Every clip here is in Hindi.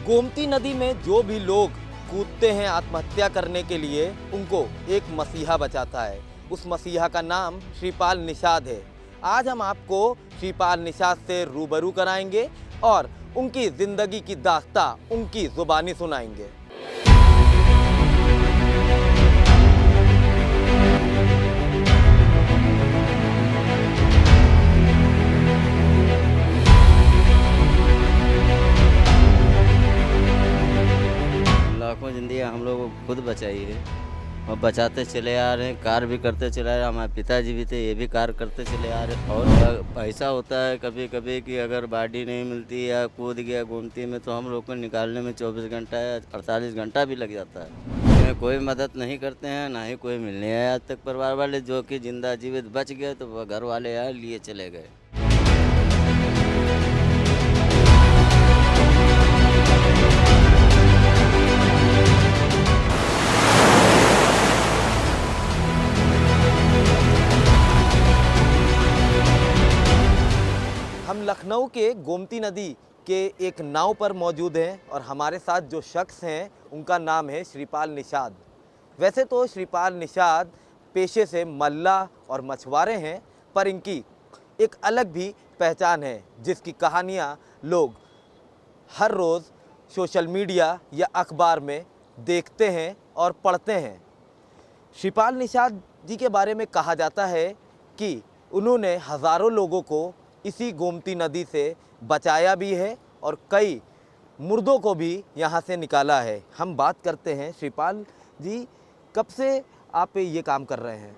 गोमती नदी में जो भी लोग कूदते हैं आत्महत्या करने के लिए, उनको एक मसीहा बचाता है। उस मसीहा का नाम श्रीपाल निषाद है। आज हम आपको श्रीपाल निषाद से रूबरू कराएंगे और उनकी ज़िंदगी की दास्तां उनकी ज़ुबानी सुनाएंगे। लाखों जिंदगियां हम लोग को खुद बचाई है और बचाते चले आ रहे हैं। कार भी करते चले आ रहे हैं। हमारे पिताजी भी थे, ये भी कार करते चले आ रहे हैं। और ऐसा होता है कभी कभी कि अगर बॉडी नहीं मिलती या कूद गया गोमती में, तो हम लोग को निकालने में 24 घंटा या 48 घंटा भी लग जाता है। हमें कोई मदद नहीं करते हैं, ना ही कोई मिलने आया आज तक। परिवार वाले जो कि जिंदा जीवित बच गए तो वह घर वाले आए लिए चले गए। हम लखनऊ के गोमती नदी के एक नाव पर मौजूद हैं और हमारे साथ जो शख्स हैं उनका नाम है श्रीपाल निषाद। वैसे तो श्रीपाल निषाद पेशे से मल्लाह और मछुआरे हैं, पर इनकी एक अलग भी पहचान है जिसकी कहानियाँ लोग हर रोज़ सोशल मीडिया या अखबार में देखते हैं और पढ़ते हैं। श्रीपाल निषाद जी के बारे में कहा जाता है कि उन्होंने हज़ारों लोगों को इसी गोमती नदी से बचाया भी है और कई मुर्दों को भी यहाँ से निकाला है। हम बात करते हैं श्रीपाल जी, कब से आप ये काम कर रहे हैं?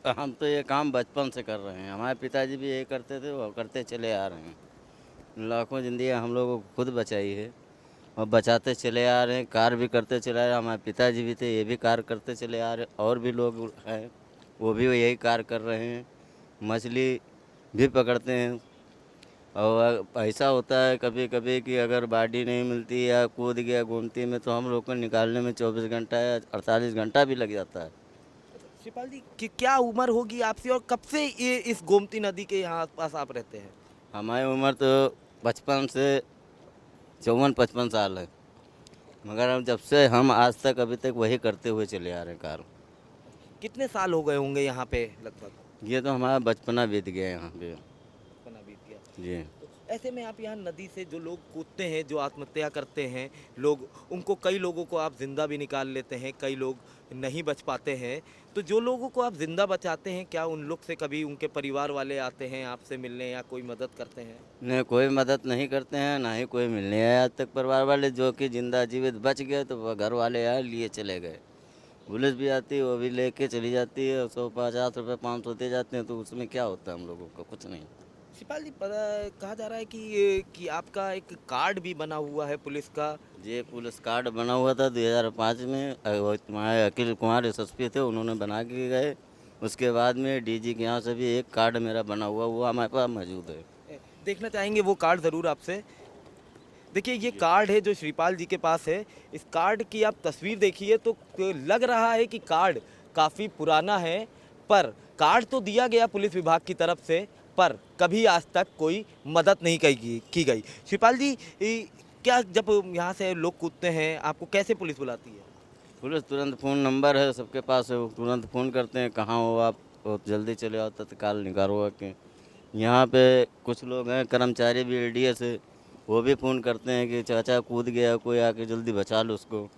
हम तो ये काम बचपन से कर रहे हैं। हमारे पिताजी भी यही करते थे, वो करते चले आ रहे हैं। लाखों जिंदगियां हम लोग को खुद बचाई है और बचाते चले आ रहे हैं। कार भी करते चले आ रहे हैं। हमारे पिताजी भी थे, ये भी कार करते चले आ रहे हैं। और भी लोग हैं, वो भी यही कार कर रहे हैं। मछली भी पकड़ते हैं। और ऐसा होता है कभी कभी कि अगर बॉडी नहीं मिलती या कूद गया गोमती में, तो हम लोग को निकालने में 24 घंटा या 48 घंटा भी लग जाता है। श्रीपाल जी कि क्या उम्र होगी आपसी और कब से ये इस गोमती नदी के यहाँ आसपास आप रहते हैं? हमारी उम्र तो बचपन से 54-55 साल है, मगर हम जब से हम आज तक अभी तक वही करते हुए चले आ रहे हैं कार। कितने साल हो गए होंगे यहाँ पे लगभग? ये तो हमारा बचपना बीत गया यहाँ पे। बना बीत गया। जी। तो ऐसे में आप यहाँ नदी से जो लोग कूदते हैं, जो आत्महत्या करते हैं लोग, उनको कई लोगों को आप जिंदा भी निकाल लेते हैं, कई लोग नहीं बच पाते हैं। तो जो लोगों को आप जिंदा बचाते हैं, क्या उन लोग से कभी उनके परिवार वाले आते हैं आपसे मिलने या कोई मदद करते हैं? नहीं, कोई मदद नहीं करते हैं, ना ही कोई मिलने आया आज तक। परिवार वाले जो कि जिंदा जीवित बच गए तो वह घर वाले आए लिए चले गए। पुलिस भी आती है, वो भी लेके चली जाती है। 150 रुपये 500 दे जाते हैं, तो उसमें क्या होता है हम लोगों का? कुछ नहीं। शिपाल जी, कहा जा रहा है कि आपका एक कार्ड भी बना हुआ है पुलिस का। ये पुलिस कार्ड बना हुआ था 2005 में। हमारे अखिल कुमार एसएसपी थे, उन्होंने बना के गए। उसके बाद में डीजी के यहाँ से भी एक कार्ड मेरा बना हुआ, वो हमारे पास मौजूद है। देखना चाहेंगे वो कार्ड ज़रूर आपसे। देखिए, ये कार्ड है जो श्रीपाल जी के पास है। इस कार्ड की आप तस्वीर देखिए तो लग रहा है कि कार्ड काफ़ी पुराना है, पर कार्ड तो दिया गया पुलिस विभाग की तरफ से, पर कभी आज तक कोई मदद नहीं की गई। श्रीपाल जी, क्या जब यहाँ से लोग कूदते हैं आपको कैसे पुलिस बुलाती है? पुलिस तुरंत फ़ोन नंबर है सबके पास है, वो तुरंत फ़ोन करते हैं, कहाँ हो आप, बहुत जल्दी चले आओ, तत्काल निकालो आके। यहाँ पे कुछ लोग हैं कर्मचारी भी एलडीएस है, वो भी फ़ोन करते हैं कि चाचा कूद गया, कोई आके जल्दी बचा लो उसको।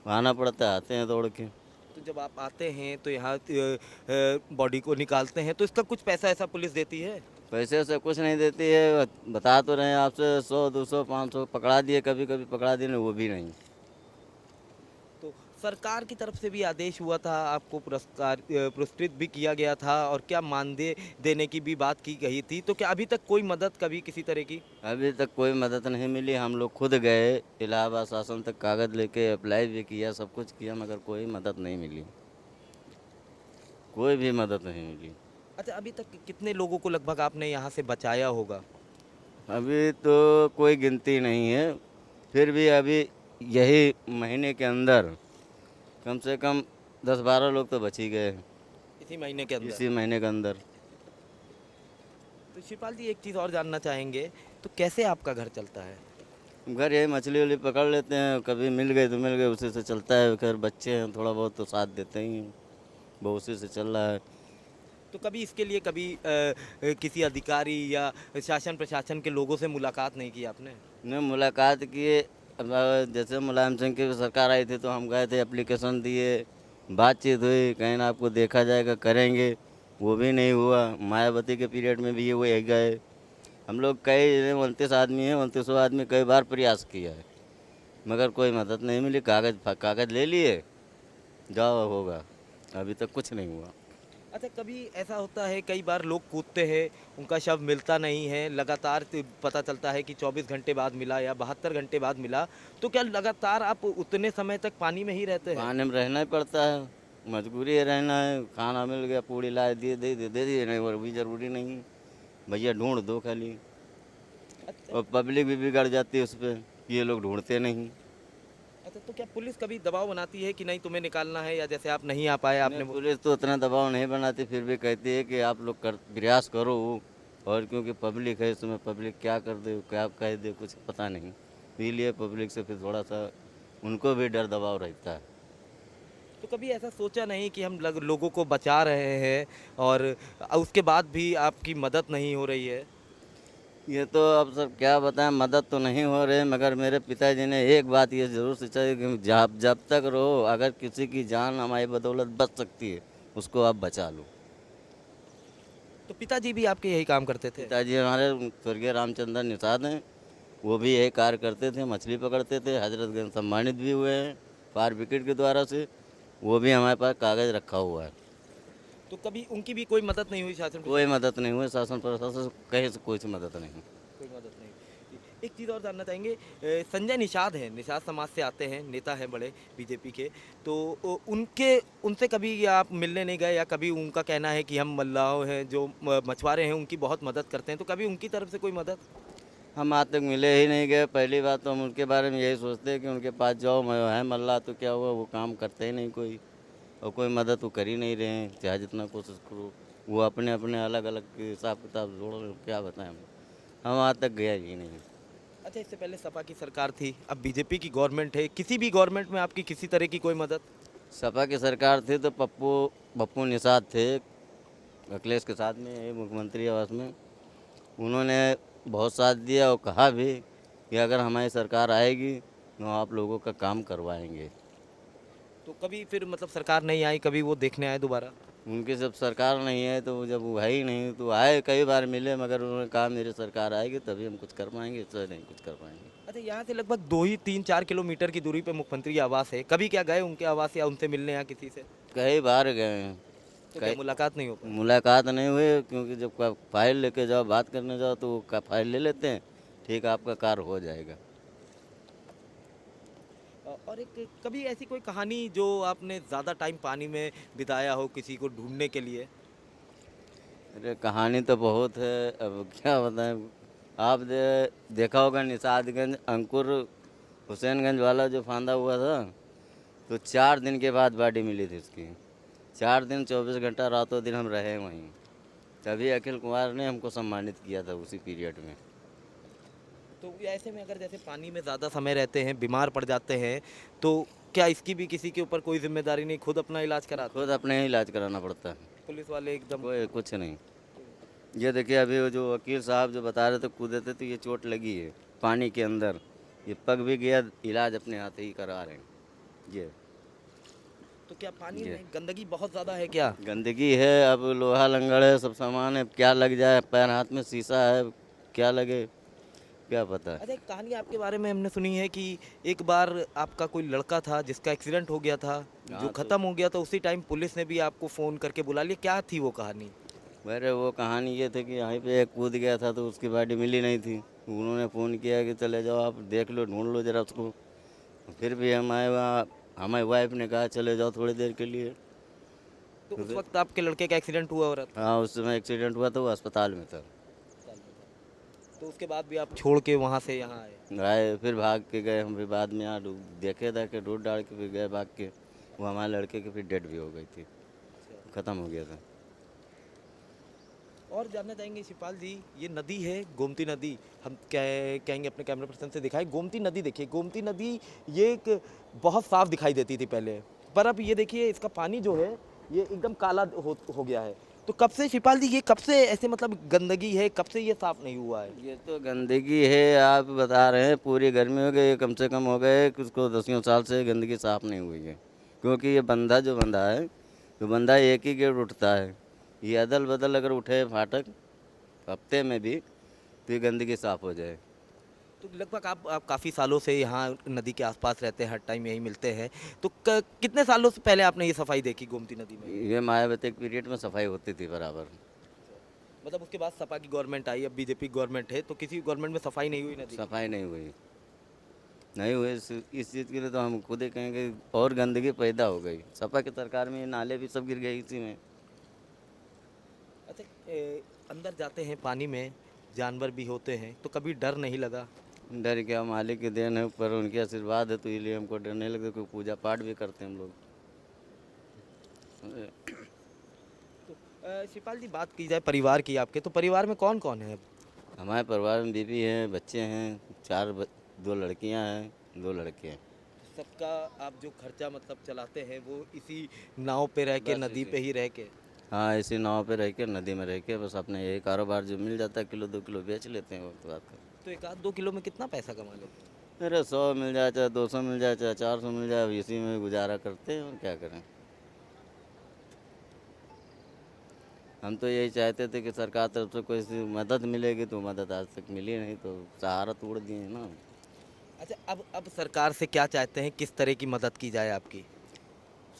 आना पड़ता है, आते हैं दौड़ के। तो जब आप आते हैं तो यहाँ बॉडी को निकालते हैं तो इसका कुछ पैसा ऐसा पुलिस देती है? पैसे से कुछ नहीं देती है, बता तो रहे हैं आपसे 100 200 500 पकड़ा दिए, कभी कभी पकड़ा दिए, वो भी नहीं। तो सरकार की तरफ से भी आदेश हुआ था, आपको पुरस्कृत भी किया गया था और क्या मानदेय देने की भी बात की गई थी, तो क्या अभी तक कोई मदद कभी किसी तरह की? अभी तक कोई मदद नहीं मिली। हम लोग खुद गए इलाहाबाद शासन तक, कागज़ लेके अप्लाई भी किया, सब कुछ किया, मगर कोई मदद नहीं मिली। कोई भी मदद नहीं मिली। अच्छा, अभी तक कितने लोगों को लगभग आपने यहाँ से बचाया होगा? अभी तो कोई गिनती नहीं है, फिर भी अभी यही महीने के अंदर कम से कम 10-12 लोग तो बच ही गए हैं, इसी महीने के अंदर? इसी महीने के अंदर। तो शिवपाल जी, एक चीज़ और जानना चाहेंगे, तो कैसे आपका घर चलता है? घर यही मछली वछली पकड़ लेते हैं, कभी मिल गए तो मिल गए, उसी से चलता है। खैर बच्चे हैं, थोड़ा बहुत तो साथ देते ही हैं, वो उसी से चल रहा है। तो कभी इसके लिए कभी किसी अधिकारी या शासन प्रशासन के लोगों से मुलाकात नहीं की आपने? ने मुलाकात किए। अब जैसे मुलायम सिंह की सरकार आई थी तो हम गए थे, एप्लीकेशन दिए, बातचीत हुई, कहीं ना आपको देखा जाएगा, करेंगे, वो भी नहीं हुआ। मायावती के पीरियड में भी ये वो यही गए। हम लोग कई 29 आदमी हैं, 29 आदमी कई बार प्रयास किया है, मगर कोई मदद नहीं मिली। कागज़ ले लिए, जाओ होगा, अभी तक कुछ नहीं हुआ। अच्छा, कभी ऐसा होता है कई बार लोग कूदते हैं, उनका शव मिलता नहीं है, लगातार पता चलता है कि 24 घंटे बाद मिला या 72 घंटे बाद मिला, तो क्या लगातार आप उतने समय तक पानी में ही रहते हैं? पानी में रहना ही पड़ता है, मजबूरी है, रहना है। खाना मिल गया, पूड़ी लाए, दे दिए, नहीं वो भी ज़रूरी नहीं, भैया ढूंढ दो खाली। अच्छा। और पब्लिक भी बिगड़ जाती है उस पर, ये लोग ढूंढते नहीं। अच्छा, तो क्या पुलिस कभी दबाव बनाती है कि नहीं तुम्हें निकालना है, या जैसे आप नहीं आ पाए नहीं, आपने पुलिस तो उतना दबाव नहीं बनाती, फिर भी कहती है कि आप लोग कर प्रयास करो। और क्योंकि पब्लिक है, इसमें पब्लिक क्या कर दे, क्या कह दे, कुछ पता नहीं, इसलिए पब्लिक से फिर थोड़ा सा उनको भी डर दबाव रहता है। तो कभी ऐसा सोचा नहीं कि हम लोगों को बचा रहे हैं और उसके बाद भी आपकी मदद नहीं हो रही है? ये तो अब सर क्या बताएं, मदद तो नहीं हो रही, मगर मेरे पिताजी ने एक बात ये ज़रूर सोचा कि जब तक रहो, अगर किसी की जान हमारी बदौलत बच सकती है, उसको आप बचा लो। तो पिताजी भी आपके यही काम करते थे? पिताजी हमारे स्वर्गीय रामचंद्र निषाद हैं, वो भी यही कार्य करते थे, मछली पकड़ते थे, हजरतगंज सम्मानित भी हुए हैं फायर ब्रिगेड के द्वारा से। वो भी हमारे पास कागज़ रखा हुआ है। तो कभी उनकी भी कोई मदद नहीं हुई शासन कोई प्रशासन? मदद नहीं हुई, शासन प्रशासन से कहीं से कोई सी मदद नहीं। कोई मदद नहीं। एक चीज़ और जानना चाहेंगे, संजय निषाद हैं, निषाद समाज से आते हैं, नेता हैं बड़े बीजेपी के, तो उनके उनसे कभी आप मिलने नहीं गए, या कभी उनका कहना है कि हम मल्लाह हैं जो मछुआरे हैं उनकी बहुत मदद करते हैं, तो कभी उनकी तरफ से कोई मदद? हम आज तक मिले ही नहीं गए। पहली बात तो हम उनके बारे में यही सोचते हैं कि उनके पास जाओ, मैं है मल्लाह तो क्या हुआ, वो काम करते ही नहीं कोई, और कोई मदद वो कर ही नहीं रहे हैं, चाहे जितना कोशिश करो। वो अपने अपने अलग अलग हिसाब किताब जोड़ रहे हैं, क्या बताएं हम आज तक गया ही नहीं। अच्छा, इससे पहले सपा की सरकार थी, अब बीजेपी की गवर्नमेंट है, किसी भी गवर्नमेंट में आपकी किसी तरह की कोई मदद? सपा की सरकार थी तो पप्पू निषाद थे, अखिलेश के साथ में, ये मुख्यमंत्री आवास में। उन्होंने बहुत साथ दिया और कहा भी कि अगर हमारी सरकार आएगी तो आप लोगों का काम करवाएंगे। तो कभी फिर मतलब सरकार नहीं आई, कभी वो देखने आए दोबारा? उनकी जब सरकार नहीं है तो जब वो है ही नहीं, तो आए, कई बार मिले, मगर उन्होंने कहा मेरी सरकार आएगी तभी हम कुछ कर पाएंगे, इससे नहीं कुछ कर पाएंगे। अच्छा, यहाँ से लगभग 2 ही 3-4 किलोमीटर की दूरी पे मुख्यमंत्री आवास है, कभी क्या गए उनके आवास या उनसे मिलने या किसी से? कई बार गए हैं, तो क्या मुलाकात नहीं हो पाई? मुलाकात नहीं हुई, क्योंकि जब फाइल लेके जाओ, बात करने जाओ, तो वो फाइल ले लेते हैं, ठीक है आपका कार्य हो जाएगा। और एक कभी ऐसी कोई कहानी जो आपने ज़्यादा टाइम पानी में बिताया हो किसी को ढूंढने के लिए? अरे कहानी तो बहुत है, अब क्या बताएं। आप देखा होगा निषादगंज अंकुर हुसैनगंज वाला जो फांदा हुआ था, तो 4 दिन के बाद बॉडी मिली थी उसकी। 4 दिन 24 घंटा रातों दिन हम रहे वहीं, तभी अखिल कुमार ने हमको सम्मानित किया था उसी पीरियड में। तो ऐसे में अगर जैसे पानी में ज़्यादा समय रहते हैं, बीमार पड़ जाते हैं, तो क्या इसकी भी किसी के ऊपर कोई जिम्मेदारी नहीं, खुद अपना इलाज कराते हैं? खुद अपने ही इलाज कराना पड़ता है, पुलिस वाले एकदम? कोई कुछ नहीं। ये देखिए अभी वो जो वकील साहब जो बता रहे थे कूदे थे, तो ये चोट लगी है पानी के अंदर, ये पग भी गया, इलाज अपने हाथ ही करा रहे हैं। ये तो क्या पानी ये में गंदगी बहुत ज़्यादा है क्या? गंदगी है, अब लोहा लंगड़ है, सब सामान है, क्या लग जाए, पैर हाथ में शीशा है, क्या लगे, क्या पता है। अच्छा, एक कहानी आपके बारे में हमने सुनी है कि एक बार आपका कोई लड़का था जिसका एक्सीडेंट हो गया था, जो हाँ, तो ख़त्म हो गया था, उसी टाइम पुलिस ने भी आपको फ़ोन करके बुला लिया, क्या थी वो कहानी? अरे वो कहानी ये थी कि यहीं पे एक कूद गया था तो उसकी बॉडी मिली नहीं थी, उन्होंने फ़ोन किया कि चले जाओ आप देख लो, ढूंढ लो ज़रा उसको। फिर भी हम आए वहाँ, हमारी वाइफ ने कहा चले जाओ थोड़ी देर के लिए। तो तो उस फिर वक्त आपके लड़के का एक्सीडेंट हुआ हो रहा था? हाँ, उस समय एक्सीडेंट हुआ तो वो अस्पताल में था। तो उसके बाद भी आप छोड़ के वहाँ से यहाँ आए? आए फिर भाग के गए हम, फिर बाद में यहाँ देखे कि ढूंढ डाल के फिर गए भाग के, वो हमारे लड़के की फिर डेड भी हो गई थी, ख़त्म हो गया था। और जानना चाहेंगे शिवपाल जी, ये नदी है गोमती नदी, हम कहेंगे अपने कैमरा पर्सन से दिखाएं। गोमती नदी देखिए, गोमती नदी ये एक बहुत साफ दिखाई देती थी पहले, पर अब ये देखिए इसका पानी जो है ये एकदम काला हो गया है। तो कब से शिवपाल जी, ये कब से ऐसे मतलब गंदगी है, कब से ये साफ नहीं हुआ है? ये तो गंदगी है, आप बता रहे हैं पूरी गर्मी हो गई, कम से कम हो गए उसको 10 साल से गंदगी साफ़ नहीं हुई है। क्योंकि ये बंधा जो बंधा है, तो बंधा एक ही गेट उठता है, ये अदल बदल अगर उठे फाटक हफ्ते में भी, तो ये गंदगी साफ़ हो जाए। तो लगभग आप काफ़ी सालों से यहाँ नदी के आसपास रहते हैं, हर टाइम यहीं मिलते हैं, तो कितने सालों से पहले आपने ये सफाई देखी गोमती नदी में? ये मायावती के पीरियड में सफाई होती थी बराबर। मतलब उसके बाद सपा की गवर्नमेंट आई, अब बीजेपी गवर्नमेंट है, तो किसी गवर्नमेंट में सफाई नहीं हुई नदी की? सफाई नहीं हुई, नहीं हुई। इस चीज़ के लिए तो हम खुद ही कहेंगे और गंदगी पैदा हो गई। सपा की सरकार में ये नाले भी सब गिर गए इसी में। अच्छा, अंदर जाते हैं पानी में, जानवर भी होते हैं, तो कभी डर नहीं लगा? डर क्या, मालिक की देन है, पर उनके आशीर्वाद है, तो इसलिए हमको डर नहीं लगता। कोई पूजा पाठ भी करते हैं हम लोग। तो शिवपाल जी, बात की जाए परिवार की आपके, तो परिवार में कौन कौन है अब? हमारे परिवार में बीवी है, बच्चे हैं, 2 लड़कियां हैं, 2 लड़के हैं। सबका आप जो खर्चा मतलब चलाते हैं वो इसी नाव पे रह के, बस नदी इसी- पे ही रह के? हाँ, इसी नाव पे रह के, नदी में रह के, बस अपने यही कारोबार जो मिल जाता है, किलो 2 किलो बेच लेते हैं वक्त बात का। तो 1-2 किलो में कितना पैसा कमा लेते हैं? अरे 100 मिल जाए, चाहे 200 मिल जाए, चाहे 400 मिल जाए, अब इसी में गुजारा करते हैं और क्या करें। हम तो यही चाहते थे कि सरकार तरफ से कोई सी मदद मिलेगी, तो मदद आज तक मिली नहीं, तो सहारा तोड़ दिए हैं ना। अच्छा, अब सरकार से क्या चाहते हैं, किस तरह की मदद की जाए आपकी?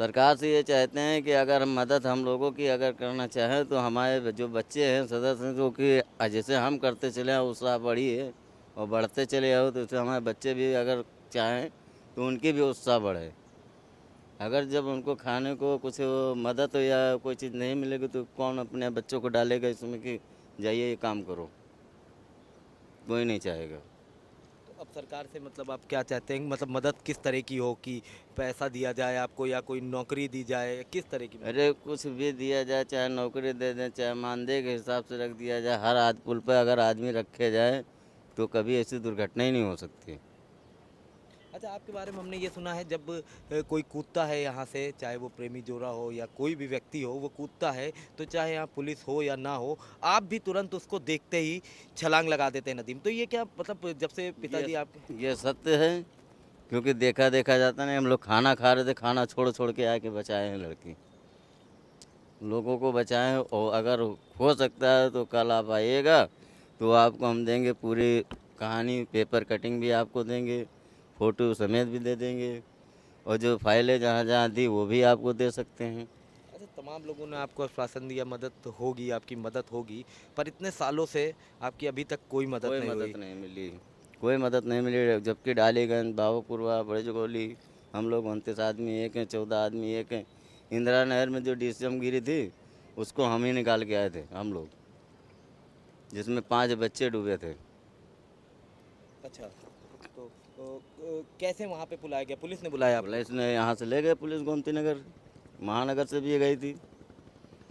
सरकार से ये चाहते हैं कि अगर मदद हम लोगों की अगर करना चाहें, तो हमारे जो बच्चे हैं, सदस्य हैं, जो कि जैसे हम करते चले आए उत्साह बढ़ी है और बढ़ते चले आओ, तो उससे हमारे बच्चे भी अगर चाहें तो उनकी भी उत्साह बढ़े। अगर जब उनको खाने को कुछ मदद हो या कोई चीज़ नहीं मिलेगी, तो कौन अपने बच्चों को डालेगा इसमें कि जाइए ये काम करो? कोई नहीं चाहेगा। तो अब सरकार से मतलब आप क्या चाहते हैं, मतलब मदद किस तरह की हो, कि पैसा दिया जाए आपको या कोई नौकरी दी जाए, किस तरह की मदद? अरे कुछ भी दिया जाए, चाहे नौकरी दे दें, चाहे मानदेय के हिसाब से रख दिया जाए, हर पुल पर अगर आदमी रखे जाए, तो कभी ऐसी दुर्घटना ही नहीं हो सकती। अच्छा, आपके बारे में हमने ये सुना है, जब कोई कूदता है यहाँ से, चाहे वो प्रेमी जोड़ा हो या कोई भी व्यक्ति हो, वो कूदता है, तो चाहे यहाँ पुलिस हो या ना हो, आप भी तुरंत उसको देखते ही छलांग लगा देते हैं नदी में। तो ये क्या मतलब, जब से पिताजी आपके? ये सत्य है, क्योंकि देखा देखा जाता नहीं। हम लोग खाना खा रहे थे, खाना छोड़ छोड़ के आके बचाए हैं लड़की, लोगों को बचाएं। और अगर हो सकता है तो कल आप आइएगा, तो आपको हम देंगे पूरी कहानी, पेपर कटिंग भी आपको देंगे, फ़ोटो समेत भी दे देंगे, और जो फाइलें जहाँ जहाँ दी वो भी आपको दे सकते हैं। अच्छा, तमाम लोगों ने आपको आश्वासन दिया मदद तो होगी, आपकी मदद होगी, पर इतने सालों से आपकी अभी तक कोई मदद कोई नहीं हुई। मदद नहीं मिली, कोई मदद नहीं मिली। जबकि डालीगंज, बाबूपुरवा, बड़जगोली, हम लोग 29 आदमी एक हैं, 14 आदमी एक हैं। इंदिरा नहर में जो DCM गिरी थी, उसको हम ही निकाल के आए थे हम लोग, जिसमें 5 बच्चे डूबे थे। अच्छा, तो कैसे वहाँ पे बुलाया गया, पुलिस ने बुलाया आपको? पुलिस ने यहाँ से ले गए, पुलिस गोमती नगर महानगर से भी ये गई थी,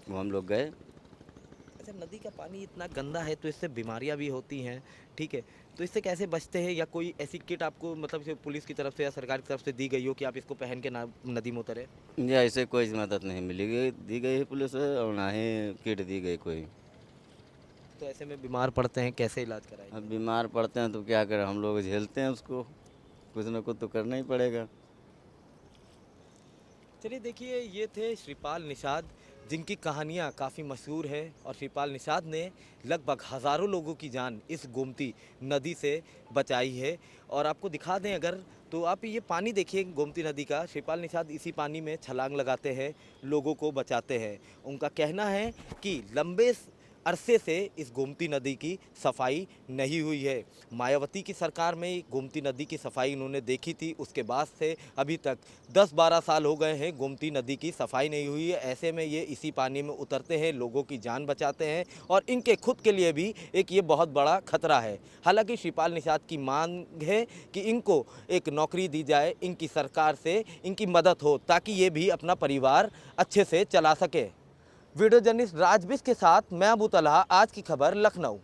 वो हम लोग गए। अच्छा, नदी का पानी इतना गंदा है तो इससे बीमारियां भी होती हैं, ठीक है, तो इससे कैसे बचते हैं, या कोई ऐसी किट आपको मतलब से पुलिस की तरफ से या सरकार की तरफ से दी गई हो कि आप इसको पहन के ना नदी में उतरे? या ऐसे कोई मदद नहीं मिली गई, दी गई है पुलिस से, और ना ही किट दी गई कोई। तो ऐसे में बीमार पड़ते हैं, कैसे इलाज अब कराएंगे? बीमार पड़ते हैं तो क्या करें, हम लोग झेलते हैं उसको, कुछ ना कुछ तो करना ही पड़ेगा। चलिए देखिए, ये थे श्रीपाल निषाद, जिनकी कहानियाँ काफ़ी मशहूर है, और श्रीपाल निषाद ने लगभग हज़ारों लोगों की जान इस गोमती नदी से बचाई है। और आपको दिखा दें अगर, तो आप ये पानी देखिए गोमती नदी का, श्रीपाल निषाद इसी पानी में छलांग लगाते हैं, लोगों को बचाते हैं। उनका कहना है कि लंबे अरसे से इस गोमती नदी की सफाई नहीं हुई है। मायावती की सरकार में गोमती नदी की सफाई उन्होंने देखी थी, उसके बाद से अभी तक 10-12 साल हो गए हैं गोमती नदी की सफाई नहीं हुई है। ऐसे में ये इसी पानी में उतरते हैं, लोगों की जान बचाते हैं, और इनके खुद के लिए भी एक ये बहुत बड़ा खतरा है। हालांकि श्रीपाल निषाद की मांग है कि इनको एक नौकरी दी जाए, इनकी सरकार से इनकी मदद हो, ताकि ये भी अपना परिवार अच्छे से चला सके। वीडियो जर्नलिस्ट राज बिस के साथ मैं अबू तलहा, आज की खबर लखनऊ।